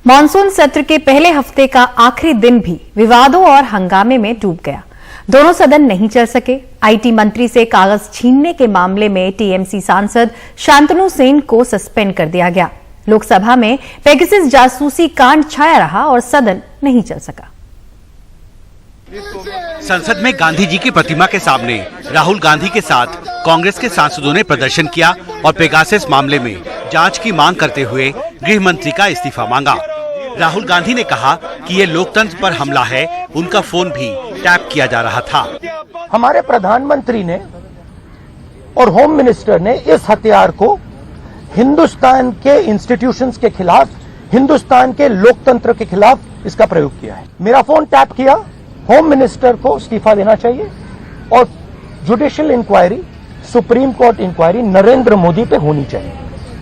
Monsoon सत्र के पहले हफ्ते का आखिरी दिन भी विवादों और हंगामे में डूब गया। दोनों सदन नहीं चल सके। आईटी मंत्री से कागज छीनने के मामले में टीएमसी सांसद शांतनु सेन को सस्पेंड कर दिया गया। लोकसभा में पेगासस जासूसी कांड छाया रहा और सदन नहीं चल सका। संसद में गांधी जी की प्रतिमा के सामने राहुल गांधी के साथ कांग्रेस के सांसदों ने प्रदर्शन किया और पेगासस मामले में जांच की मांग करते हुए गृह मंत्री का इस्तीफा मांगा। राहुल गांधी ने कहा कि ये लोकतंत्र पर हमला है। उनका फोन भी टैप किया जा रहा था। हमारे प्रधानमंत्री ने और होम मिनिस्टर ने इस हथियार को हिंदुस्तान के इंस्टीट्यूशंस के खिलाफ, हिंदुस्तान के लोकतंत्र के खिलाफ इसका प्रयोग किया है। मेरा फोन टैप किया। होम मिनिस्टर को इस्तीफा देना चाहिए और judicial inquiry, supreme court inquiry Narendra Modi पे होनी चाहिए।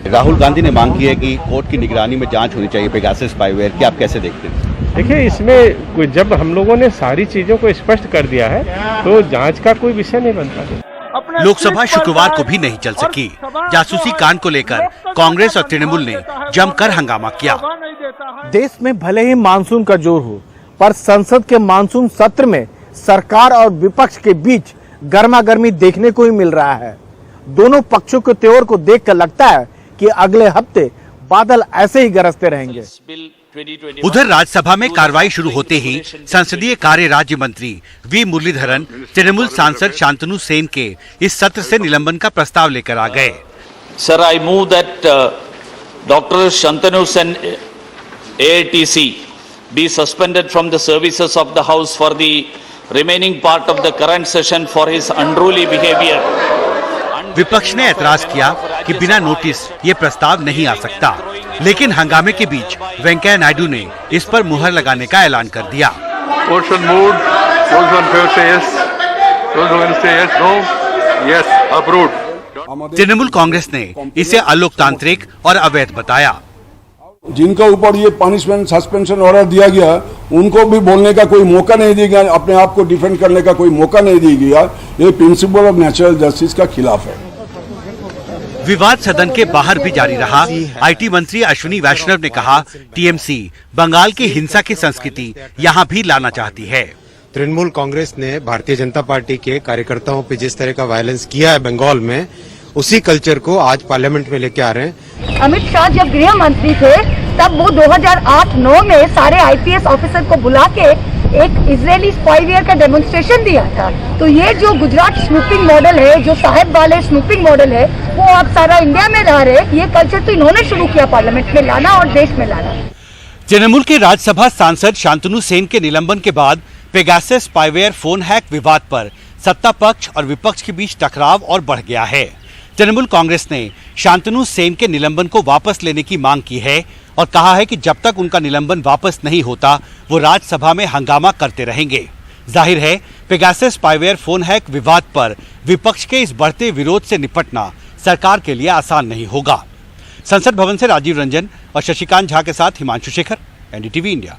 राहुल गांधी ने मांग की है कि कोर्ट की निगरानी में जांच होनी चाहिए पेगासस स्पाईवेयर की। आप कैसे देखते हैं? देखिए, इसमें जब हम लोगों ने सारी चीजों को स्पष्ट कर दिया है तो जांच का कोई विषय नहीं बनता। लोकसभा शुक्रवार को भी नहीं चल सकी। जासूसी कांड को लेकर कांग्रेस और तृणमूल ने जमकर हंगामा किया। देश में भले ही मानसून का जोर हो, पर संसद के मानसून सत्र में सरकार और विपक्ष के बीच गर्मागर्मी देखने को ही मिल रहा है। दोनों पक्षों के तेवर को देखकर लगता है कि अगले हफ्ते बादल ऐसे ही गरजते रहेंगे। उधर राज्यसभा में कार्रवाई शुरू होते ही संसदीय कार्य राज्य मंत्री वी मुरलीधरन तृणमूल सांसद शांतनु सेन के इस सत्र से निलंबन का प्रस्ताव लेकर आ गए। Sir, I move that doctor Shantanu Sen AITC be suspended from the services of the House for the remaining part of the current session for his unruly behavior. विपक्ष ने ऐतराज किया कि बिना नोटिस ये प्रस्ताव नहीं आ सकता, लेकिन हंगामे के बीच वेंकैया नायडू ने इस पर मुहर लगाने का ऐलान कर दिया। तृणमूल कांग्रेस ने इसे अलोकतांत्रिक और अवैध बताया। जिनका ऊपर ये पनिशमेंट सस्पेंशन ऑर्डर दिया गया, उनको भी बोलने का कोई मौका नहीं दिया गया, अपने आप को डिफेंड करने का कोई मौका नहीं दिया गया। ये प्रिंसिपल ऑफ नेचुरल जस्टिस का खिलाफ है। विवाद सदन के बाहर भी जारी रहा। आईटी मंत्री अश्विनी वैष्णव ने कहा, टीएमसी बंगाल की हिंसा की संस्कृति यहाँ भी लाना चाहती है। तृणमूल कांग्रेस ने भारतीय जनता पार्टी के कार्यकर्ताओं पे जिस तरह का वायलेंस किया है बंगाल में, उसी कल्चर को आज पार्लियामेंट में लेके आ रहे हैं। अमित शाह जब गृह मंत्री थे तब वो 2008-9 में सारे आईपीएस ऑफिसर को बुला के एक इजरायली स्पाईवेयर का डेमोन्स्ट्रेशन दिया था। तो ये जो गुजरात स्नूपिंग मॉडल है, जो साहेब वाले स्नूपिंग मॉडल है, वो आप सारा इंडिया में ला रहे। ये कल्चर तो इन्होंने शुरू किया पार्लियामेंट में लाना और देश में लाना। तृणमूल के राज्यसभा सांसद शांतनु सेन के निलंबन के बाद पेगासस स्पाईवेयर फोन हैक विवाद पर सत्ता पक्ष और विपक्ष के बीच टकराव और बढ़ गया है। तृणमूल कांग्रेस ने शांतनु सेन के निलंबन को वापस लेने की मांग की है और कहा है कि जब तक उनका निलंबन वापस नहीं होता वो राज्यसभा में हंगामा करते रहेंगे। जाहिर है, पेगासस स्पाईवेयर फोन हैक विवाद पर विपक्ष के इस बढ़ते विरोध से निपटना सरकार के लिए आसान नहीं होगा। संसद भवन से राजीव रंजन और शशिकांत झा के साथ हिमांशु शेखर, NDTV इंडिया।